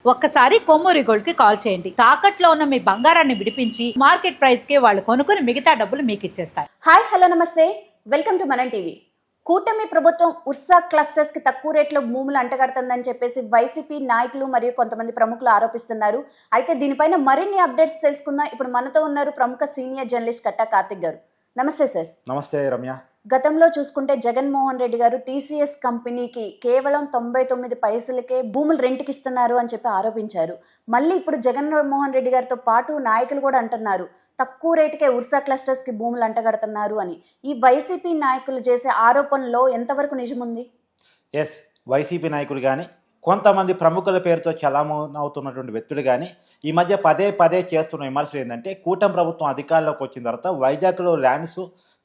ఒక్కసారి కొమ్మూరి గోల్డ్ కి కాల్ చేయండి. తాకట్లో ఉన్న మీ బంగారాన్ని విడిపించి మార్కెట్ ప్రైస్ కి వాళ్ళు కొనుక్కుని మిగతా డబ్బులు మీకు ఇచ్చేస్తారు. హాయ్ హలో నమస్తే, వెల్కమ్ టు మనం టీవీ. కూటమి ప్రభుత్వం ఉర్సా క్లస్టర్స్ కి తక్కువ రేట్లో భూములు అంటగడుతుందని చెప్పేసి వైసీపీ నాయకులు మరియు కొంతమంది ప్రముఖులు ఆరోపిస్తున్నారు. అయితే దీనిపైన మరిన్ని అప్డేట్స్ తెలుసుకుందాం. ఇప్పుడు మనతో ఉన్నారు ప్రముఖ సీనియర్ జర్నలిస్ట్ కట్టా కార్తిక్ గారు. నమస్తే సార్. నమస్తే రమ్య. గతంలో చూసుకుంటే జగన్మోహన్ రెడ్డి గారు టీసీఎస్ కంపెనీకి కేవలం 99 పైసలకే భూములు రెంట్కి ఇస్తున్నారు అని చెప్పి ఆరోపించారు. మళ్ళీ ఇప్పుడు జగన్మోహన్ రెడ్డి గారితో పాటు నాయకులు కూడా అంటున్నారు తక్కువ రేటుకే ఉర్సా క్లస్టర్స్ కి భూములు అంటగడుతున్నారు అని. ఈ వైసీపీ నాయకులు చేసే ఆరోపణలో ఎంతవరకు నిజముంది? ఎస్, వైసీపీ నాయకులు కానీ కొంతమంది ప్రముఖుల పేరుతో చలామణవుతున్నటువంటి వ్యక్తులు కానీ ఈ మధ్య పదే పదే చేస్తున్న విమర్శలు ఏంటంటే కూటమి ప్రభుత్వం అధికారంలోకి వచ్చిన తర్వాత వైజాగ్లో ల్యాండ్స్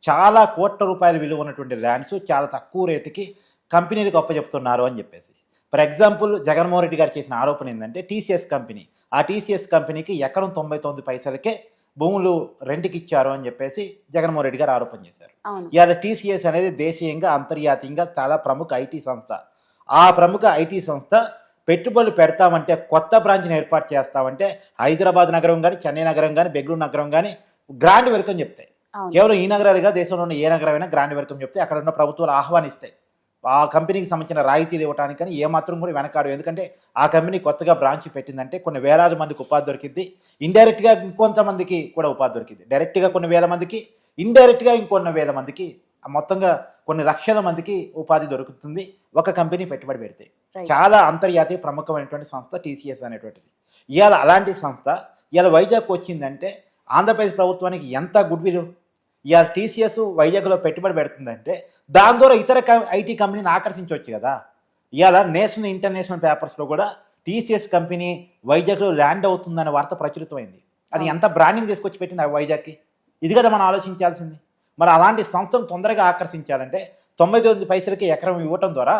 చాలా కోట్ల రూపాయల విలువ ఉన్నటువంటి ల్యాండ్స్ చాలా తక్కువ రేటుకి కంపెనీలకు అప్పచెప్తున్నారు అని చెప్పేసి. ఫర్ ఎగ్జాంపుల్ జగన్మోహన్ రెడ్డి గారు చేసిన ఆరోపణ ఏంటంటే టీసీఎస్ కంపెనీ, ఆ టీసీఎస్ కంపెనీకి ఎకరం 99 పైసలకే భూములు రెంట్కి ఇచ్చారు అని చెప్పేసి జగన్మోహన్ రెడ్డి గారు ఆరోపణ చేశారు. ఇవాళ టీసీఎస్ అనేది దేశీయంగా అంతర్జాతీయంగా చాలా ప్రముఖ ఐటీ సంస్థ. ఆ ప్రముఖ ఐటీ సంస్థ పెట్టుబడులు పెడతామంటే, కొత్త బ్రాంచ్ని ఏర్పాటు చేస్తామంటే హైదరాబాద్ నగరం కానీ, చెన్నై నగరం కానీ, బెంగళూరు నగరం కానీ గ్రాండ్ వెల్కమ్ చెప్తాయి. కేవలం ఈ నగరాలుగా దేశంలో ఉన్న ఏ నగరమైనా గ్రాండ్ వెల్కమ్ చెప్తే అక్కడ ఉన్న ప్రభుత్వాలు ఆహ్వానిస్తాయి. ఆ కంపెనీకి సంబంధించిన రాయితీలు ఇవ్వడానికి కానీ ఏమాత్రం కూడా వెనకాడు. ఎందుకంటే ఆ కంపెనీ కొత్తగా బ్రాంచ్ పెట్టిందంటే కొన్ని వేలాది మందికి ఉపాధి దొరికింది, ఇండైరెక్ట్గా ఇంకొంతమందికి కూడా ఉపాధి దొరికింది. డైరెక్ట్గా కొన్ని వేల మందికి, ఇండైరెక్ట్గా ఇంకొన్ని వేల మందికి, మొత్తంగా కొన్ని లక్షల మందికి ఉపాధి దొరుకుతుంది ఒక కంపెనీ పెట్టుబడి పెడితే. చాలా అంతర్జాతీయ ప్రముఖమైనటువంటి సంస్థ టీసీఎస్ అనేటువంటిది. ఇవాళ అలాంటి సంస్థ ఇవాళ వైజాగ్ వచ్చిందంటే ఆంధ్రప్రదేశ్ ప్రభుత్వానికి ఎంత గుడ్ విల్. ఇవాళ టీసీఎస్ వైజాగ్లో పెట్టుబడి పెడుతుందంటే దాని ద్వారా ఇతర ఐటీ కంపెనీని ఆకర్షించవచ్చు కదా. ఇవాళ నేషనల్ ఇంటర్నేషనల్ పేపర్స్లో కూడా టీసీఎస్ కంపెనీ వైజాగ్లో ల్యాండ్ అవుతుందనే వార్త ప్రచురితమైంది. అది ఎంత బ్రాండింగ్ తీసుకొచ్చి పెట్టింది ఆ వైజాగ్కి, ఇది కదా మనం ఆలోచించాల్సింది. మరి అలాంటి సంస్థను తొందరగా ఆకర్షించాలంటే 99 పైసలకి ఎకరం ఇవ్వటం ద్వారా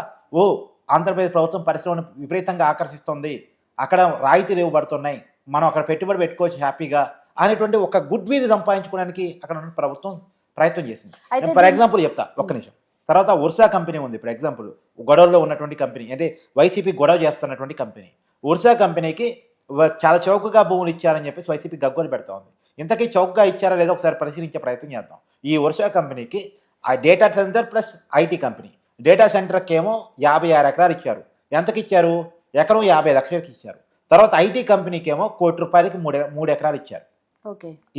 ఆంధ్రప్రదేశ్ ప్రభుత్వం పరిశ్రమను విపరీతంగా ఆకర్షిస్తుంది, అక్కడ రాయితీలు ఇవ్వబడుతున్నాయి, మనం అక్కడ పెట్టుబడి పెట్టుకోవచ్చు హ్యాపీగా అనేటువంటి ఒక గుడ్ విల్ సంపాదించుకోవడానికి అక్కడ ఉన్న ప్రభుత్వం ప్రయత్నం చేసింది. ఫర్ ఎగ్జాంపుల్ చెప్తా ఒక్క నిమిషం. తర్వాత ఉర్సా కంపెనీ ఉంది. ఫర్ ఎగ్జాంపుల్ గొడవలో ఉన్నటువంటి కంపెనీ, అంటే వైసీపీ గొడవ చేస్తున్నటువంటి కంపెనీ. ఉర్సా కంపెనీకి చాలా చౌకగా భూములు ఇచ్చారని చెప్పేసి వైసీపీ గగ్గోలు పెడతా ఉంది. ఇంతకీ చౌకగా ఇచ్చారా లేదో ఒకసారి పరిశీలించే ప్రయత్నం చేద్దాం. ఈ ఉర్సా కంపెనీకి ఆ data centre plus IT company, data సెంటర్కి ఏమో 56 ఎకరాలు ఇచ్చారు. ఎంతకి ఇచ్చారు? ఎకరం 50 లక్షలకి ఇచ్చారు. తర్వాత ఐటీ కంపెనీకి ఏమో ₹1 కోటి 3 ఎకరాలు ఇచ్చారు.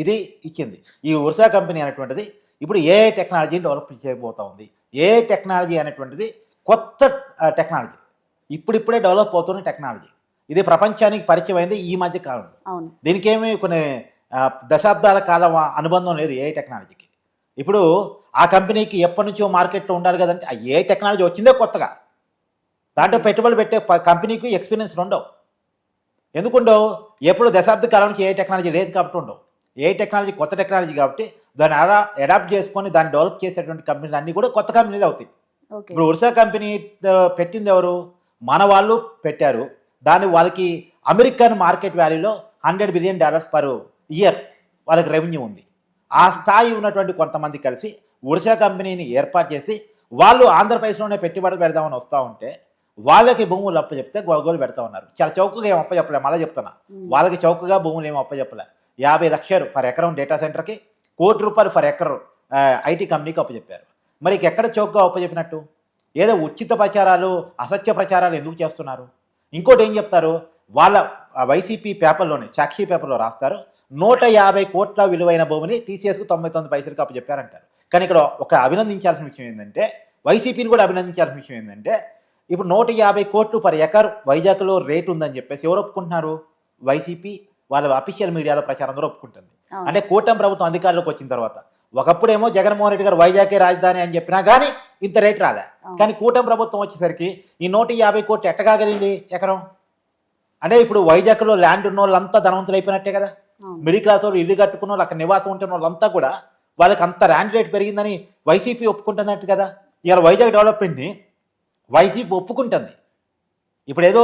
ఇది ఇచ్చింది. ఈ ఉర్సా కంపెనీ అనేటువంటిది ఇప్పుడు ఏ టెక్నాలజీని డెవలప్ చేయబోతా ఉంది. ఏ టెక్నాలజీ అనేటువంటిది కొత్త టెక్నాలజీ, ఇప్పుడిప్పుడే డెవలప్ అవుతున్న టెక్నాలజీ. ఇది ప్రపంచానికి పరిచయం అయింది ఈ మధ్య కాలంలో. దీనికేమీ కొన్ని దశాబ్దాల కాలం అనుబంధం లేదు ఏ టెక్నాలజీకి. ఇప్పుడు ఆ కంపెనీకి ఎప్పటి నుంచో మార్కెట్లో ఉండాలి కదంటే ఆ ఏ టెక్నాలజీ వచ్చిందే కొత్తగా, దాంట్లో పెట్టుబడులు పెట్టే కంపెనీకి ఎక్స్పీరియన్స్ ఉండవు. ఎందుకుండవు? ఎప్పుడు దశాబ్ద కాలం నుంచి ఏ టెక్నాలజీ లేదు కాబట్టి ఉండవు. ఏ టెక్నాలజీ కొత్త టెక్నాలజీ కాబట్టి దాన్ని అడాప్ట్ చేసుకొని దాన్ని డెవలప్ చేసేటువంటి కంపెనీలు అన్నీ కూడా కొత్త కంపెనీలు అవుతాయి. ఇప్పుడు ఉర్సా కంపెనీ పెట్టింది ఎవరు? మన వాళ్ళు పెట్టారు. దాన్ని వాళ్ళకి అమెరికన్ మార్కెట్ వాల్యూలో $100 బిలియన్ పర్ ఇయర్ వాళ్ళకి రెవెన్యూ ఉంది. ఆ స్థాయి ఉన్నటువంటి కొంతమంది కలిసి ఉర్సా కంపెనీని ఏర్పాటు చేసి వాళ్ళు ఆంధ్రప్రదేశ్లోనే పెట్టుబడి పెడదామని వస్తూ ఉంటే వాళ్ళకి భూములు అప్పచెప్తే గొడవలు పెడతా ఉన్నారు. చాలా చౌకగా ఏం అప్పచెప్పలే, మళ్ళీ చెప్తున్నా, వాళ్ళకి చౌకగా భూములు ఏమి అప్పచెప్పలే. 50 లక్షలు ఫర్ ఎకరం డేటా సెంటర్కి, ₹1 కోటి ఫర్ ఎకరం ఐటీ కంపెనీకి అప్పచెప్పారు. మరి ఎక్కడ చౌకగా అప్పచెప్పినట్టు? ఏదో ఉచిత ప్రచారాలు, అసత్య ప్రచారాలు ఎందుకు చేస్తున్నారు? ఇంకోటి ఏం చెప్తారు, వాళ్ళ వైసీపీ పేపర్లోనే, సాక్షి పేపర్లో రాస్తారు 150 కోట్ల విలువైన భూమిని టీసీఎస్కు 99 పైసలకి అప్పచెప్పారంటారు. కానీ ఇక్కడ ఒక అభినందించాల్సిన విషయం ఏంటంటే, వైసీపీని కూడా అభినందించాల్సిన విషయం ఏంటంటే, ఇప్పుడు 150 కోట్లు పర్ ఎకర్ వైజాగ్లో రేటు ఉందని చెప్పేసి ఎవరు ఒప్పుకుంటున్నారు? వైసీపీ వాళ్ళ అఫీషియల్ మీడియాలో ప్రచారం ద్వారా ఒప్పుకుంటుంది. అంటే కూటమి ప్రభుత్వం అధికారంలోకి వచ్చిన తర్వాత, ఒకప్పుడేమో జగన్మోహన్ రెడ్డి గారు వైజాగే రాజధాని అని చెప్పినా కానీ ఇంత రేటు రాలే. కానీ కూటమి ప్రభుత్వం వచ్చేసరికి ఈ 150 కోట్లు ఎట్టగాగలింది ఎకరం? అంటే ఇప్పుడు వైజాగ్లో ల్యాండ్ ఉన్న వాళ్ళంతా ధనవంతులు అయిపోయినట్టే కదా. మిడిల్ క్లాస్ వాళ్ళు, ఇల్లు కట్టుకున్న వాళ్ళు, అక్కడ నివాసం ఉంటున్న వాళ్ళంతా కూడా వాళ్ళకి అంత ల్యాండ్ రేట్ పెరిగిందని వైసీపీ ఒప్పుకుంటున్నట్టు కదా. ఇవాళ వైజాగ్ డెవలప్మెంట్ని వైసీపీ ఒప్పుకుంటుంది. ఇప్పుడు ఏదో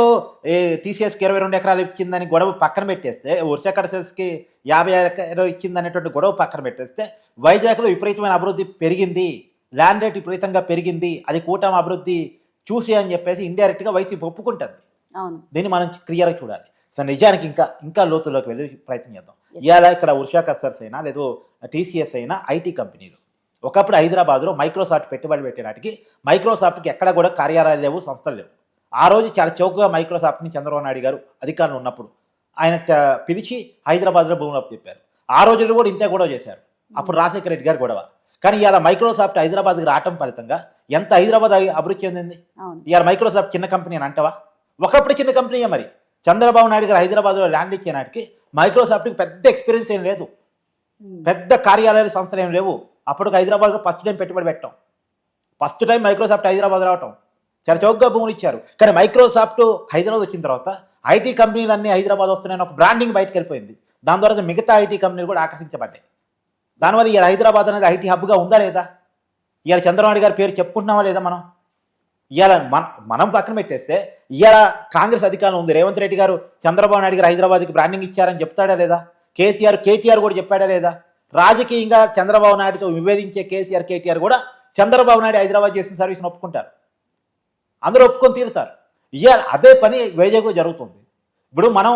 టీసీఎస్కి 22 ఎకరాలు ఇచ్చిందని గొడవ పక్కన పెట్టేస్తే, ఉర్సా క్లస్టర్స్కి 50 ఎకరాలు ఇచ్చిందనేటువంటి గొడవ పక్కన పెట్టేస్తే వైజాగ్లో విపరీతమైన అభివృద్ధి పెరిగింది, ల్యాండ్ రేట్ విపరీతంగా పెరిగింది, అది కూటమి అభివృద్ధి చూసి అని చెప్పేసి ఇండైరెక్ట్గా వైసీపీ ఒప్పుకుంటుంది. అవును. దీన్ని మనం క్లియర్గా చూడాలి. సో నిజానికి ఇంకా లోతుల్లోకి వెళ్ళి ప్రయత్నం చేద్దాం. Yes. ఇవాళ ఇక్కడ ఉషా కస్టర్స్ అయినా లేదు టీసీఎస్ అయినా ఐటీ కంపెనీలు. ఒకప్పుడు హైదరాబాద్లో మైక్రోసాఫ్ట్ పెట్టుబడి పెట్టేనాటికి మైక్రోసాఫ్ట్కి ఎక్కడ కూడా కార్యాలయాలు లేవు, సంస్థలు లేవు. ఆ రోజు చాలా చౌకగా మైక్రోసాఫ్ట్ని చంద్రబాబు నాయుడు గారు అధికారంలో ఉన్నప్పుడు ఆయన పిలిచి హైదరాబాద్లో భూములు చెప్పారు. ఆ రోజుల్లో కూడా ఇంతే గొడవ చేశారు. అప్పుడు రాజశేఖర రెడ్డి గారు గొడవ. కానీ ఇవాళ మైక్రోసాఫ్ట్ హైదరాబాద్కి రావటం ఫలితంగా ఎంత హైదరాబాద్ అభివృద్ధి చెందింది. ఇవాళ మైక్రోసాఫ్ట్ చిన్న కంపెనీ అని అంటావా? ఒకప్పుడు చిన్న కంపెనీయే. మరి చంద్రబాబు నాయుడు గారు హైదరాబాద్లో ల్యాండ్ ఇచ్చే నాటికి మైక్రోసాఫ్ట్కి పెద్ద ఎక్స్పీరియన్స్ ఏం లేదు, పెద్ద కార్యాలయాలు సంస్థలు ఏం లేవు. అప్పుడు హైదరాబాద్లో ఫస్ట్ టైం పెట్టుబడి పెట్టడం, ఫస్ట్ టైం మైక్రోసాఫ్ట్ హైదరాబాద్ రావటం, చాలా చౌకగా భూములు ఇచ్చారు. కానీ మైక్రోసాఫ్ట్ హైదరాబాద్ వచ్చిన తర్వాత ఐటీ కంపెనీలు అన్నీ హైదరాబాద్ వస్తున్నాయని ఒక బ్రాండింగ్ బయటకు వెళ్ళిపోయింది. దాని ద్వారా మిగతా ఐటీ కంపెనీలు కూడా ఆకర్షించబడ్డాయి. దానివల్ల ఇవాళ హైదరాబాద్ అనేది ఐటీ హబ్గా ఉందా లేదా? ఇవాళ చంద్రబాబు గారి పేరు చెప్పుకుంటున్నామా లేదా? ఇవాళ మనం పక్కన పెట్టేస్తే ఇవాళ కాంగ్రెస్ అధికారం ఉంది. రేవంత్ రెడ్డి గారు చంద్రబాబు నాయుడు గారు హైదరాబాద్కి బ్రాండింగ్ ఇచ్చారని చెప్తాడా లేదా? కేటీఆర్ కూడా చెప్పాడా లేదా? రాజకీయంగా చంద్రబాబు నాయుడుతో విభేదించే కేటీఆర్ కూడా చంద్రబాబు నాయుడు హైదరాబాద్ చేసిన సర్వీస్ని ఒప్పుకుంటారు. అందరూ ఒప్పుకొని తీరుతారు. ఇవాళ అదే పని వైజాగ్లో జరుగుతుంది. ఇప్పుడు మనం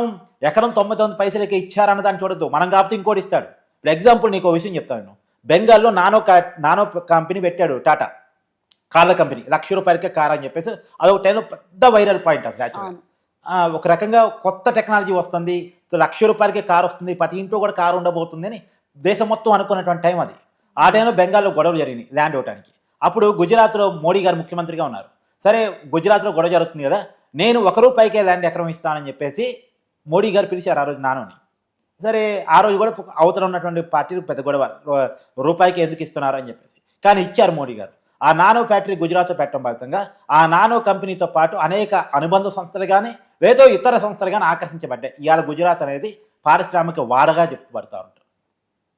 ఎకరం 99 పైసలకే ఇచ్చారన్న దాన్ని చూడద్దు, మనం కాకపోతే ఇంకోటి ఇస్తాడు. ఇప్పుడు ఎగ్జాంపుల్ నీకు విషయం చెప్తాను. బెంగాల్లో నానో కంపెనీ పెట్టాడు టాటా, కార్ల కంపెనీ. ₹1,00,000కే కార్ అని చెప్పేసి అదొక టైంలో పెద్ద వైరల్ పాయింట్ అసలు. యాక్చువల్గా ఒక రకంగా కొత్త టెక్నాలజీ వస్తుంది, ₹1,00,000కే కార్ వస్తుంది, ప్రతి ఇంట్లో కూడా కారు ఉండబోతుంది అని దేశం మొత్తం అనుకున్నటువంటి టైం అది. ఆ టైంలో బెంగాల్లో గొడవలు జరిగినాయి ల్యాండ్ ఇవ్వడానికి. అప్పుడు గుజరాత్లో మోడీ గారు ముఖ్యమంత్రిగా ఉన్నారు. సరే గుజరాత్లో గొడవ జరుగుతుంది కదా, నేను ₹1 ల్యాండ్ ఎకరం ఇస్తానని చెప్పేసి మోడీ గారు పిలిచారు ఆ రోజు నానోని. సరే ఆ రోజు కూడా అవతల ఉన్నటువంటి పార్టీలు పెద్ద గొడవ, రూపాయికి ఎందుకు ఇస్తున్నారు అని చెప్పేసి. కానీ ఇచ్చారు మోడీ గారు. ఆ నానో ఫ్యాక్టరీ గుజరాత్లో పెట్టడం ఫలితంగా ఆ నానో కంపెనీతో పాటు అనేక అనుబంధ సంస్థలు కానీ లేదో ఇతర సంస్థలు కానీ ఆకర్షించబడ్డాయి. ఇవాళ గుజరాత్ అనేది పారిశ్రామిక వాడగా చెప్పుబడతా ఉంటారు,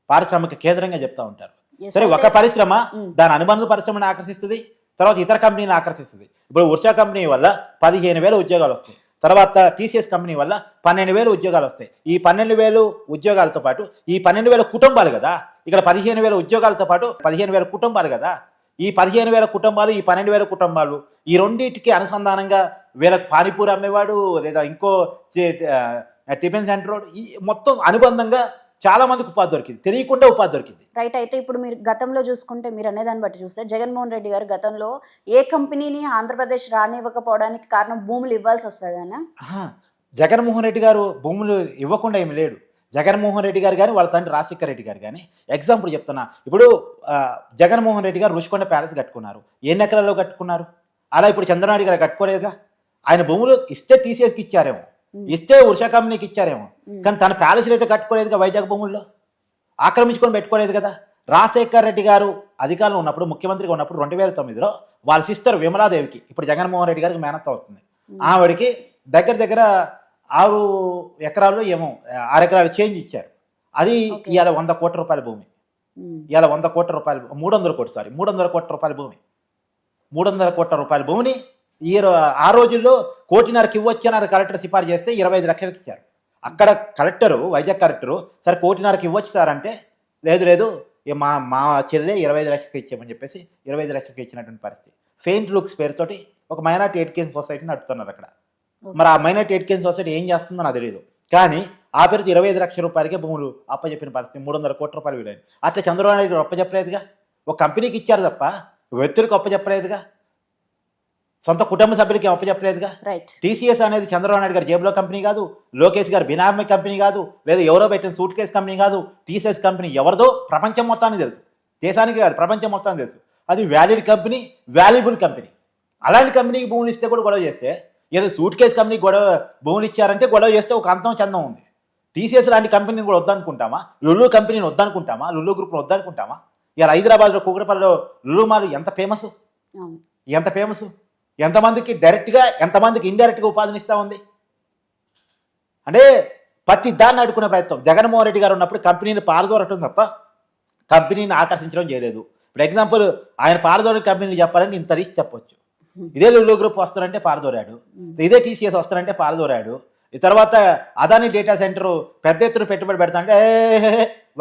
పారిశ్రామిక కేంద్రంగా చెప్తా ఉంటారు. సరే ఒక పరిశ్రమ దాని అనుబంధ పరిశ్రమని ఆకర్షిస్తుంది, తర్వాత ఇతర కంపెనీని ఆకర్షిస్తుంది. ఇప్పుడు ఉషా కంపెనీ వల్ల 15,000 ఉద్యోగాలు వస్తాయి, తర్వాత టీసీఎస్ కంపెనీ వల్ల 12,000 ఉద్యోగాలు వస్తాయి. ఈ 12,000 ఉద్యోగాలతో పాటు ఈ 12,000 కుటుంబాలు కదా, ఇక్కడ 15,000 ఉద్యోగాలతో పాటు 15,000 కుటుంబాలు కదా. ఈ 15,000 కుటుంబాలు, ఈ 12,000 కుటుంబాలు, ఈ రెండింటికి అనుసంధానంగా వీళ్ళకి పానీపూరి అమ్మేవాడు లేదా ఇంకో టిఫిన్ సెంటర్, ఈ మొత్తం అనుబంధంగా చాలా మందికి ఉపాధి దొరికింది, తెలియకుండా ఉపాధి దొరికింది. రైట్. అయితే ఇప్పుడు మీరు గతంలో చూసుకుంటే, మీరు అనేదాన్ని బట్టి చూస్తే జగన్మోహన్ రెడ్డి గారు గతంలో ఏ కంపెనీని ఆంధ్రప్రదేశ్ రానివ్వకపోవడానికి కారణం భూములు ఇవ్వాల్సి వస్తుంది అన్న. జగన్మోహన్ రెడ్డి గారు భూములు ఇవ్వకుండా ఏమి లేడు. జగన్మోహన్ రెడ్డి గారు కానీ వాళ్ళ తండ్రి రాజశేఖర రెడ్డి గారు కానీ, ఎగ్జాంపుల్ చెప్తున్నా, ఇప్పుడు జగన్మోహన్ రెడ్డి గారు రుషికొండ ప్యాలెస్ కట్టుకున్నారు, ఎన్ని ఎకరాల్లో కట్టుకున్నారు? అలా ఇప్పుడు చంద్రనాయుడు గారు కట్టుకోలేదుగా. ఆయన భూములు ఇస్తే టీసీఎస్కి ఇచ్చారేమో, ఇస్తే ఉషా కంపెనీకి ఇచ్చారేమో, కానీ తన ప్యాలెస్లు అయితే కట్టుకోలేదుగా. వైజాగ్ భూముల్లో ఆక్రమించుకొని పెట్టుకోలేదు కదా. రాజశేఖర రెడ్డి గారు అధికారంలో ఉన్నప్పుడు, ముఖ్యమంత్రిగా ఉన్నప్పుడు 2009లో వాళ్ళ సిస్టర్ విమలాదేవికి, ఇప్పుడు జగన్మోహన్ రెడ్డి గారికి మేనత్త అవుతుంది, ఆవిడకి దగ్గర 6 ఎకరాలు ఏమో 6 ఎకరాలు చేంజ్ ఇచ్చారు. అది ఇవాళ 100 కోట్ల రూపాయల భూమి. ఇవాళ 100 కోట్ల రూపాయల 300 కోట్ల రూపాయల భూమి, 300 కోట్ల రూపాయల భూమిని ఆ రోజుల్లో 1,50,00,000 ఇవ్వచ్చన్నారు కలెక్టర్ సిఫారు చేస్తే 25 లక్షలకు ఇచ్చారు. అక్కడ కలెక్టరు, వైజాగ్ కలెక్టరు, సరే 1,50,00,000 ఇవ్వచ్చు సార్ అంటే, లేదు మా చెల్లె 25 లక్షలకు ఇచ్చామని చెప్పేసి 25 లక్షలకు ఇచ్చినటువంటి పరిస్థితి. సెయింట్ లూక్స్ పేరుతోటి ఒక మైనార్టీ ఎడ్యుకేషన్ సొసైటీ నడుపుతున్నారు అక్కడ. మరి ఆ మైనార్టీ ఎడ్యుకేషన్ సొసైటీ ఏం చేస్తుందో నాకు తెలియదు, కానీ ఆ పేరుతో 25 లక్షల రూపాయలకే భూములు అప్పచెప్పిన పరిస్థితి. 300 కోట్ల రూపాయలు విలువైన. అట్లా చంద్రబాబు నాయుడు గారు అప్పచెప్పలేదుగా. ఒక కంపెనీకి ఇచ్చారు తప్ప వ్యక్తులకు అప్పచెప్పలేదుగా, సొంత కుటుంబ సభ్యులకి అప్పచెప్పలేదుగా. టీసీఎస్ అనేది చంద్రబాబు నాయుడు గారు జేబులో కంపెనీ కాదు, లోకేష్ గారు బినామీ కంపెనీ కాదు, లేదా ఎవరో పెట్టిన సూట్ కేసు కంపెనీ కాదు. టీసీఎస్ కంపెనీ ఎవరిదో ప్రపంచం మొత్తానికి తెలుసు, దేశానికి కాదు ప్రపంచం మొత్తానికి తెలుసు. అది వ్యాలిడ్ కంపెనీ, వాల్యుబుల్ కంపెనీ. అలాంటి కంపెనీకి భూములు ఇస్తే కూడా గొడవ చేస్తే, ఏదో సూట్ కేసు కంపెనీకి భూములు ఇచ్చారంటే గొడవ చేస్తే ఒక అంతం చందం ఉంది. టీసీఎస్ లాంటి కంపెనీని కూడా వద్దనుకుంటామా? లులు కంపెనీని వద్దనుకుంటామా? లులు గ్రూప్ని వద్దనుకుంటామా? ఇలా హైదరాబాద్లో కూకటపల్లిలో లులు మాల్ ఎంత ఫేమస్, ఎంతమందికి డైరెక్ట్గా ఎంతమందికి ఇండైరెక్ట్గా ఉపాధినిస్తూ ఉంది. అంటే ప్రతి దాన్ని అడుకునే ప్రయత్నం జగన్మోహన్ రెడ్డి గారు ఉన్నప్పుడు కంపెనీని పారదోరటం తప్ప కంపెనీని ఆకర్షించడం చేయలేదు. ఇప్పుడు ఎగ్జాంపుల్ ఆయన పారదోర కంపెనీని చెప్పాలంటే ఇంత రీచ్ చెప్పొచ్చు. ఇదే లులు గ్రూప్ వస్తారంటే పారదోరాడు, ఇదే టీసీఎస్ వస్తారంటే పారదోరాడు. ఈ తర్వాత అదాని డేటా సెంటర్ పెద్ద ఎత్తున పెట్టుబడి పెడతా అంటే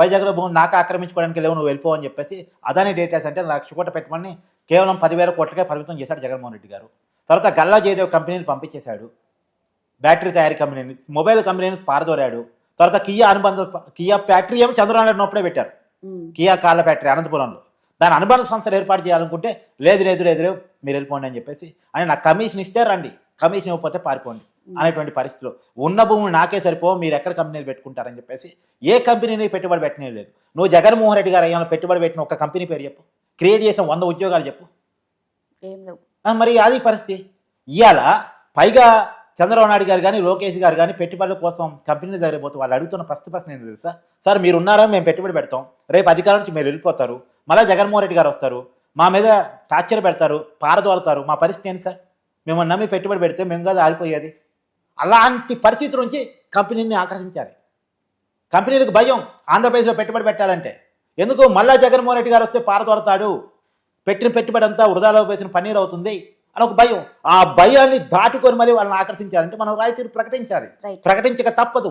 వైజాగ్లో భూమి నాకు ఆక్రమించుకోవడానికి లేవు, నువ్వు వెళ్ళిపో అని చెప్పేసి అదాని డేటా సెంటర్ 1,00,000 కోట్ల పెట్టుబడిని కేవలం 10,000 కోట్లకే పరిమితం చేశాడు జగన్మోహన్ రెడ్డి గారు. తర్వాత గల్లా జయదేవ్ కంపెనీని పంపించేశాడు. బ్యాటరీ తయారీ కంపెనీని, మొబైల్ కంపెనీని పారదోరాడు. తర్వాత కియా ఫ్యాక్టరీ ఏమో చంద్రబాబు నాయుడు ఉన్నప్పుడే పెట్టారు, కియా కార్ల ఫ్యాక్టరీ అనంతపురంలో. దాని అనుబంధ సంస్థలు ఏర్పాటు చేయాలనుకుంటే లేదు మీరు వెళ్ళిపోండి అని చెప్పేసి, అని నాకు కమిషన్ ఇస్తే రండి, కమిషన్ ఇవ్వకపోతే పారిపోండి అనేటువంటి పరిస్థితిలో ఉన్న భూములు నాకే సరిపో, మీరు ఎక్కడ కంపెనీలు పెట్టుకుంటారని చెప్పేసి ఏ కంపెనీని పెట్టుబడి పెట్టనే లేదు. నువ్వు జగన్మోహన్ రెడ్డి గారు అయ్యాను పెట్టుబడి పెట్టిన ఒక కంపెనీ పేరు చెప్పు, క్రియేట్ చేసిన 100 ఉద్యోగాలు చెప్పు. ఏం లేవు. మరి అది పరిస్థితి. ఇవాళ పైగా చంద్రబాబు నాయుడు గారు కానీ లోకేష్ గారు కానీ పెట్టుబడుల కోసం కంపెనీలు జరిగిపోతే వాళ్ళు అడుగుతున్న ఫస్ట్ ప్రశ్న ఏంటి తెలుసా? సార్ మీరు ఉన్నారా, మేము పెట్టుబడి పెడతాం, రేపు అధికారం నుంచి మీరు వెళ్ళిపోతారు, మళ్ళీ జగన్మోహన్ రెడ్డి గారు వస్తారు, మా మీద టార్చర్ పెడతారు, పారదోలుతారు, మా పరిస్థితి ఏంటి సార్? మేము నమ్మి పెట్టుబడి పెడితే మేము కాదు ఆగిపోయేది. అలాంటి పరిస్థితి నుంచి కంపెనీని ఆకర్షించాలి. కంపెనీలకు భయం ఆంధ్రప్రదేశ్లో పెట్టుబడి పెట్టాలంటే. ఎందుకు? మళ్ళా జగన్మోహన్ రెడ్డి గారు వస్తే పారదోలుతాడు, పెట్టిన పెట్టుబడి అంతా వృధాలో వేసిన పన్నీరు అవుతుంది అని ఒక భయం. ఆ భయాన్ని దాటుకొని మరి వాళ్ళని ఆకర్షించాలంటే మనం రాయితీరు ప్రకటించాలి. ప్రకటించక తప్పదు.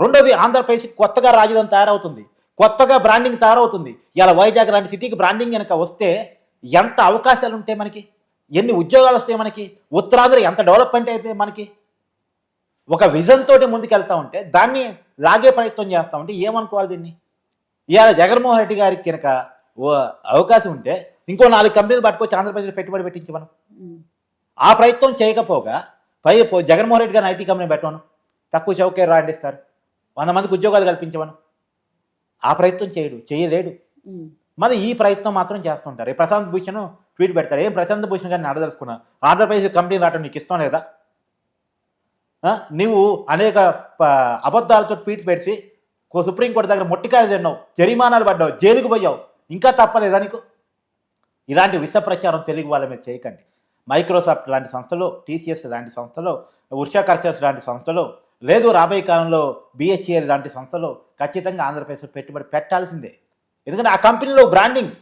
రెండోది, ఆంధ్రప్రదేశ్ కొత్తగా రాజధాని తయారవుతుంది, కొత్తగా బ్రాండింగ్ తయారవుతుంది. ఇలా వైజాగ్ లాంటి సిటీకి బ్రాండింగ్ కనుక వస్తే ఎంత అవకాశాలు ఉంటాయి మనకి, ఎన్ని ఉద్యోగాలు వస్తాయి మనకి, ఉత్తరాంధ్ర ఎంత డెవలప్మెంట్ అయితే మనకి. ఒక విజన్ తోటి ముందుకెళ్తా ఉంటే దాన్ని లాగే ప్రయత్నం చేస్తూ ఉంటే ఏమనుకోవాలి దీన్ని? ఇవాళ జగన్మోహన్ రెడ్డి గారికి కనుక అవకాశం ఉంటే ఇంకో 4 కంపెనీలు పట్టుకొచ్చి ఆంధ్రప్రదేశ్లో పెట్టుబడి పెట్టించి మనం ఆ ప్రయత్నం చేయకపోగా జగన్మోహన్ రెడ్డి గారిని ఐటీ కంపెనీ పెట్టమను, తక్కువ చౌకే రాండిస్తారు, 100 మందికి ఉద్యోగాలు కల్పించమను. ఆ ప్రయత్నం చేయలేడు. మరి ఈ ప్రయత్నం మాత్రం చేస్తుంటారు. ఈ ప్రశాంత్ భూషణ్ ట్వీట్ పెడతాడు, ఏం ప్రశాంత్ భూషణ్ గారిని అడదలుచుకున్నా, ఆంధ్రప్రదేశ్ కంపెనీ రావడం నీకు ఇష్టం లేదా? నువ్వు అనేక అబద్ధాలతో ట్వీట్ పెట్టి సుప్రీంకోర్టు దగ్గర మొట్టికాయలు తిన్నావు, జరిమానాలు పడ్డావు, జైలుకు పోయావు, ఇంకా తప్పలేదా నీకు? ఇలాంటి విష ప్రచారం తెలుగు వాళ్ళ మీద చేయకండి. మైక్రోసాఫ్ట్ లాంటి సంస్థలు, టీసీఎస్ లాంటి సంస్థలు, ఉషా కల్చర్స్ లాంటి సంస్థలు, లేదు రాబోయే కాలంలో బిహెచ్ఎల్ లాంటి సంస్థలు ఖచ్చితంగా ఆంధ్రప్రదేశ్లో పెట్టుబడి పెట్టాల్సిందే. ఎందుకంటే ఆ కంపెనీలో బ్రాండింగ్,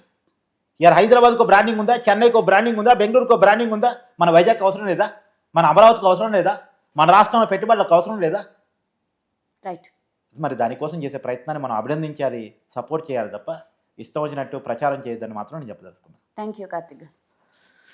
ఇలా హైదరాబాద్కు బ్రాండింగ్ ఉందా, చెన్నైకో బ్రాండింగ్ ఉందా, బెంగళూరుకో బ్రాండింగ్ ఉందా, మన వైజాగ్ అవసరం లేదా, మన అమరావతికి అవసరం లేదా, మన రాష్ట్రంలో పెట్టుబడులకు అవసరం లేదా? రైట్. మరి దానికోసం చేసే ప్రయత్నాన్ని మనం అభినందించాలి, సపోర్ట్ చేయాలి తప్ప ఇష్టం వచ్చినట్టు ప్రచారం చేయొద్దని మాత్రం నేను చెప్పదలుచుకున్నాను. Thank you Karthik.